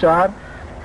4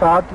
7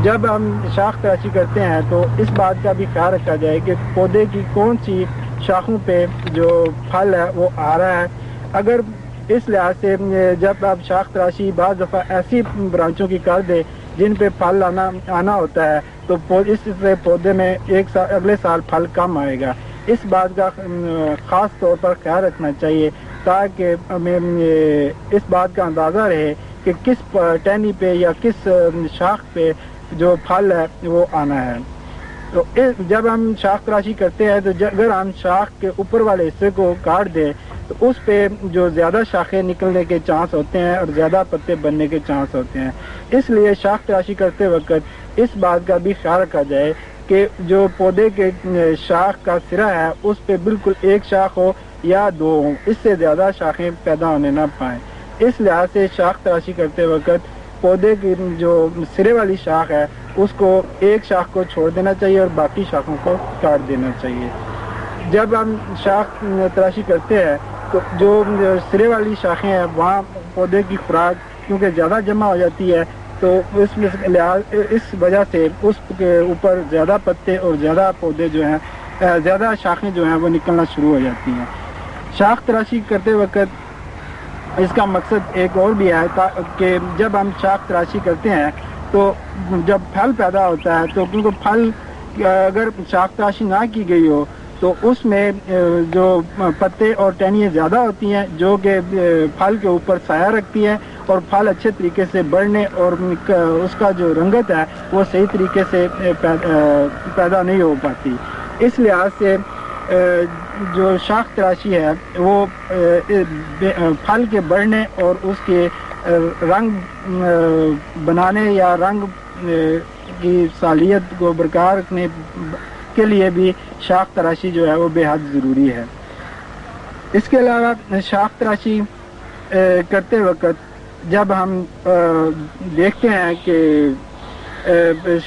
جب ہم شاخ تراشی کرتے ہیں تو اس بات کا بھی خیال رکھا جائے کہ پودے کی کون سی شاخوں پہ جو پھل ہے وہ آ رہا ہے. اگر اس لحاظ سے جب آپ شاخ تراشی بعض دفعہ ایسی برانچوں کی کر دے جن پہ پھل آنا ہوتا ہے تو اس سے پودے میں اگلے سال پھل کم آئے گا. اس بات کا خاص طور پر خیال رکھنا چاہیے تاکہ ہمیں اس بات کا اندازہ رہے کہ کس ٹہنی پہ یا کس شاخ پہ جو پھل ہے وہ آنا ہے. تو جب ہم شاخ تراشی کرتے ہیں تو اگر ہم شاخ کے اوپر والے حصے کو کاٹ دیں تو اس پہ جو زیادہ شاخیں نکلنے کے چانس ہوتے ہیں اور زیادہ پتے بننے کے چانس ہوتے ہیں. اس لیے شاخ تراشی کرتے وقت اس بات کا بھی خیال رکھا جائے کہ جو پودے کے شاخ کا سرا ہے اس پہ بالکل ایک شاخ ہو یا دو ہوں، اس سے زیادہ شاخیں پیدا ہونے نہ پائیں. اس لحاظ سے شاخ تراشی کرتے وقت پودے کی جو سرے والی شاخ ہے اس کو ایک شاخ کو چھوڑ دینا چاہیے اور باقی شاخوں کو کاٹ دینا چاہیے. جب ہم شاخ تراشی کرتے ہیں تو جو سرے والی شاخیں ہیں وہاں پودے کی خوراک کیونکہ زیادہ جمع ہو جاتی ہے تو اس وجہ سے اس کے اوپر زیادہ پتے اور زیادہ پودے جو ہیں زیادہ شاخیں جو ہیں وہ نکلنا شروع ہو جاتی ہیں. شاخ تراشی کرتے وقت اس کا مقصد ایک اور بھی ہے کہ جب ہم شاخ تراشی کرتے ہیں تو جب پھل پیدا ہوتا ہے تو کیونکہ پھل اگر شاخ تراشی نہ کی گئی ہو تو اس میں جو پتے اور ٹہنیاں زیادہ ہوتی ہیں جو کہ پھل کے اوپر سایہ رکھتی ہیں اور پھل اچھے طریقے سے بڑھنے اور اس کا جو رنگت ہے وہ صحیح طریقے سے پیدا نہیں ہو پاتی. اس لحاظ سے جو شاخ تراشی ہے وہ پھل کے بڑھنے اور اس کے رنگ بنانے یا رنگ کی صلاحیت کو برقرار رکھنے کے لیے بھی شاخ تراشی جو ہے وہ بے حد ضروری ہے. اس کے علاوہ شاخ تراشی کرتے وقت جب ہم دیکھتے ہیں کہ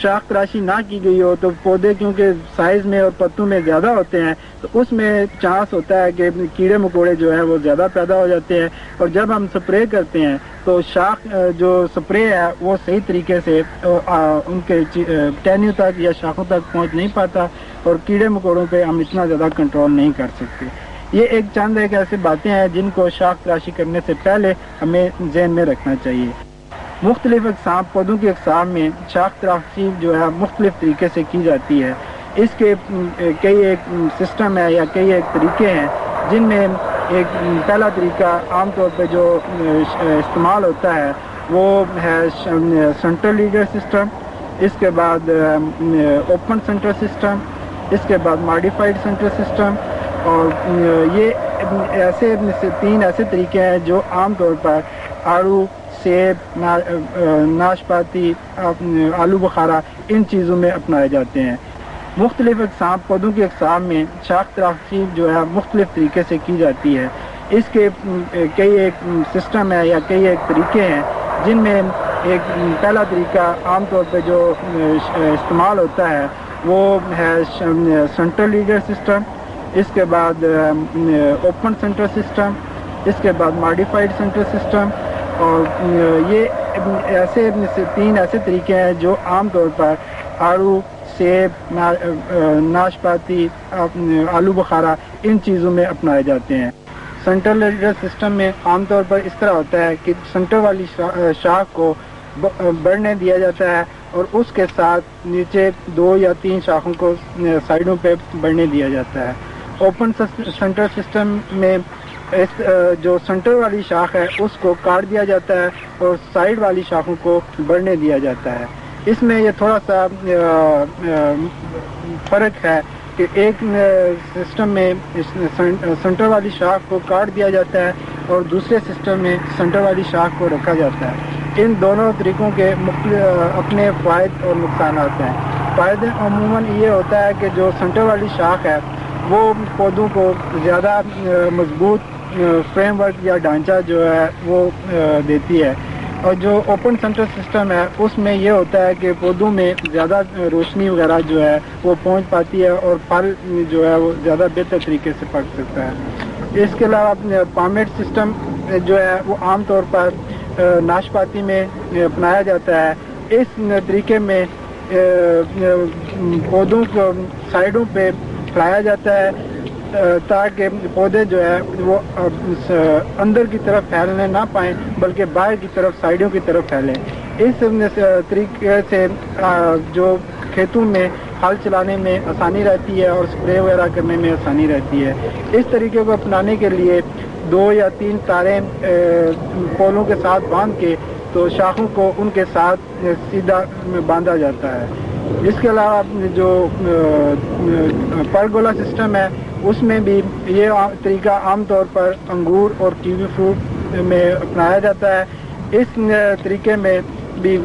شاخ تراشی نہ کی گئی ہو تو پودے کیونکہ سائز میں اور پتوں میں زیادہ ہوتے ہیں تو اس میں چانس ہوتا ہے کہ کیڑے مکوڑے جو ہیں وہ زیادہ پیدا ہو جاتے ہیں اور جب ہم سپرے کرتے ہیں تو شاخ جو سپرے ہے وہ صحیح طریقے سے ان کے ٹہنیوں تک یا شاخوں تک پہنچ نہیں پاتا اور کیڑے مکوڑوں پہ ہم اتنا زیادہ کنٹرول نہیں کر سکتے. یہ چند ایسی باتیں ہیں جن کو شاخ تراشی کرنے سے پہلے ہمیں ذہن میں رکھنا چاہیے. مختلف اقسام پودوں کی اقسام میں شاخ تراشی جو ہے مختلف طریقے سے کی جاتی ہے. اس کے کئی ایک سسٹم ہے یا کئی ایک طریقے ہیں جن میں ایک پہلا طریقہ عام طور پہ جو استعمال ہوتا ہے وہ ہے سینٹرل لیڈر سسٹم، اس کے بعد اوپن سینٹر سسٹم، اس کے بعد ماڈیفائڈ سینٹر سسٹم. اور یہ تین ایسے طریقے ہیں جو عام طور پر آڑو، سیب، ناشپاتی، آلو بخارا ان چیزوں میں اپنائے جاتے ہیں. مختلف اقسام پودوں کی اقسام میں شاخ تراشی جو ہے مختلف طریقے سے کی جاتی ہے. اس کے کئی ایک سسٹم ہے یا کئی ایک طریقے ہیں جن میں ایک پہلا طریقہ عام طور پہ جو استعمال ہوتا ہے وہ ہے سینٹرل لیڈر سسٹم، اس کے بعد اوپن سینٹر سسٹم، اس کے بعد ماڈیفائڈ سینٹر سسٹم. اور یہ تین ایسے طریقے ہیں جو عام طور پر آڑو، سیب، ناشپاتی، آلو بخارا ان چیزوں میں اپنائے جاتے ہیں. سینٹرل لیڈر سسٹم میں عام طور پر اس طرح ہوتا ہے کہ سینٹر والی شاخ کو بڑھنے دیا جاتا ہے اور اس کے ساتھ نیچے 2 یا 3 شاخوں کو سائڈوں پہ بڑھنے دیا جاتا ہے. اوپن سینٹر سسٹم میں جو سینٹر والی شاخ ہے اس کو کاٹ دیا جاتا ہے اور سائڈ والی شاخوں کو بڑھنے دیا جاتا ہے. اس میں یہ تھوڑا سا فرق ہے کہ ایک سسٹم میں سینٹر والی شاخ کو کاٹ دیا جاتا ہے اور دوسرے سسٹم میں سینٹر والی شاخ کو رکھا جاتا ہے. ان دونوں طریقوں کے اپنے فوائد اور نقصانات ہیں. فائدے عموماً یہ ہوتا ہے کہ جو سینٹر والی شاخ ہے وہ پودوں کو زیادہ مضبوط فریم ورک یا ڈھانچہ جو ہے وہ دیتی ہے. اور جو اوپن سینٹر سسٹم ہے اس میں یہ ہوتا ہے کہ پودوں میں زیادہ روشنی وغیرہ جو ہے وہ پہنچ پاتی ہے اور پھل جو ہے وہ زیادہ بہتر طریقے سے پک سکتا ہے. اس کے علاوہ پامیٹ سسٹم جو ہے وہ عام طور پر ناشپاتی میں اپنایا جاتا ہے اس طریقے میں پودوں کو سائڈوں پہ پھیلایا جاتا ہے تاکہ پودے جو ہے وہ اندر کی طرف پھیلنے نہ پائیں بلکہ باہر کی طرف سائڈوں کی طرف پھیلیں. اس طریقے سے جو کھیتوں میں ہل چلانے میں آسانی رہتی ہے اور اسپرے وغیرہ کرنے میں آسانی رہتی ہے. اس طریقے کو اپنانے کے لیے 2 یا 3 تاریں پولوں کے ساتھ باندھ کے تو شاخوں کو ان کے ساتھ سیدھا باندھا جاتا ہے. اس کے علاوہ جو پرگولا سسٹم ہے اس میں بھی یہ طریقہ عام طور پر انگور اور کیوی فروٹ میں اپنایا جاتا ہے. اس طریقے میں بھی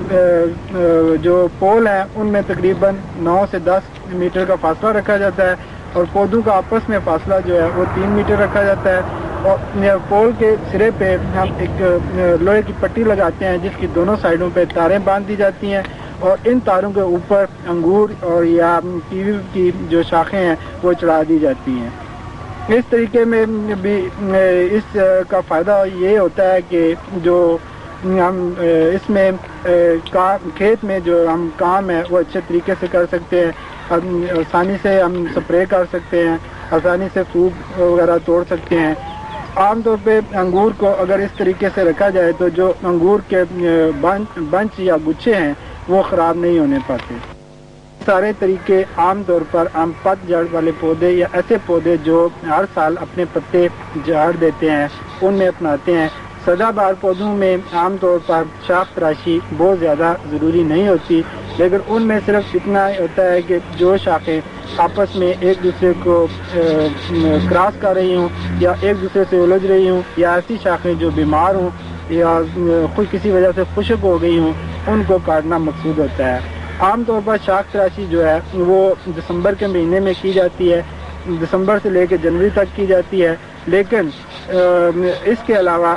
جو پول ہیں ان میں تقریباً 9 سے 10 میٹر کا فاصلہ رکھا جاتا ہے اور پودوں کا آپس میں فاصلہ جو ہے وہ 3 میٹر رکھا جاتا ہے. اور پول کے سرے پہ ہم ایک لوہے کی پٹی لگاتے ہیں جس کی دونوں سائڈوں پہ تاریں باندھ دی جاتی ہیں اور ان تاروں کے اوپر انگور اور یا کیوی کی جو شاخیں ہیں وہ چڑھا دی جاتی ہیں. اس طریقے میں بھی اس کا فائدہ یہ ہوتا ہے کہ جو ہم اس میں کھیت میں جو ہم کام ہے وہ اچھے طریقے سے کر سکتے ہیں. آسانی سے ہم سپرے کر سکتے ہیں, آسانی سے پھوٹ وغیرہ توڑ سکتے ہیں. عام طور پہ انگور کو اگر اس طریقے سے رکھا جائے تو جو انگور کے بنچ یا گچھے ہیں وہ خراب نہیں ہونے پاتے. سارے طریقے عام طور پر ہم پت جھڑ والے پودے یا ایسے پودے جو ہر سال اپنے پتے جھاڑ دیتے ہیں ان میں اپناتے ہیں. سدا بہار پودوں میں عام طور پر شاخ تراشی بہت زیادہ ضروری نہیں ہوتی, لیکن ان میں صرف اتنا ہوتا ہے کہ جو شاخیں آپس میں ایک دوسرے کو کراس کر رہی ہوں یا ایک دوسرے سے الجھ رہی ہوں یا ایسی شاخیں جو بیمار ہوں یا کسی وجہ سے خشک ہو گئی ہوں ان کو کاٹنا مقصود ہوتا ہے. عام طور پر شاخ تراشی جو ہے وہ دسمبر کے مہینے میں کی جاتی ہے, دسمبر سے لے کے جنوری تک کی جاتی ہے. لیکن اس کے علاوہ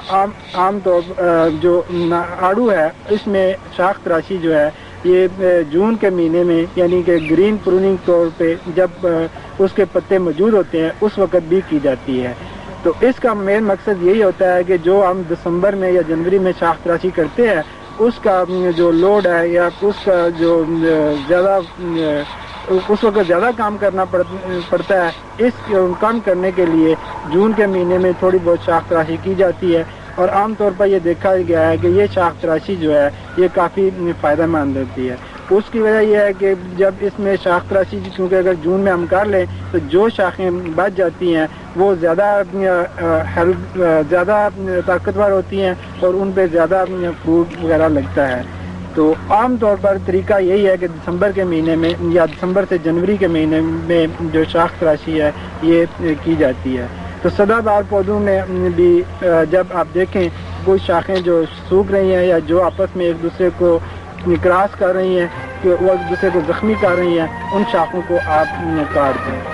عام طور جو آڑو ہے اس میں شاخ تراشی جو ہے یہ جون کے مہینے میں یعنی کہ گرین پروننگ طور پہ جب اس کے پتے موجود ہوتے ہیں اس وقت بھی کی جاتی ہے. تو اس کا مین مقصد یہی ہوتا ہے کہ جو ہم دسمبر میں یا جنوری میں شاخ تراشی کرتے ہیں اس کا جو لوڈ ہے یا اس کا جو زیادہ اس وقت زیادہ کام کرنا پڑتا ہے, اس کم کرنے کے لیے جون کے مہینے میں تھوڑی بہت شاخ تراشی کی جاتی ہے. اور عام طور پر یہ دیکھا گیا ہے کہ یہ شاخ تراشی جو ہے یہ کافی فائدہ مند ہوتی ہے. اس کی وجہ یہ ہے کہ جب اس میں شاخ تراشی کیونکہ اگر جون میں ہم کر لیں تو جو شاخیں بچ جاتی ہیں وہ زیادہ طاقتور ہوتی ہیں اور ان پہ زیادہ فروٹ وغیرہ لگتا ہے. تو عام طور پر طریقہ یہی ہے کہ دسمبر کے مہینے میں یا دسمبر سے جنوری کے مہینے میں جو شاخ تراشی ہے یہ کی جاتی ہے. تو سدا بہار پودوں میں بھی جب آپ دیکھیں کوئی شاخیں جو سوکھ رہی ہیں یا جو آپس میں ایک دوسرے کو کراس کر رہی ہیں کہ وہ ایک دوسرے کو زخمی کر رہی ہیں ان شاخوں کو آپ کاٹ دیں.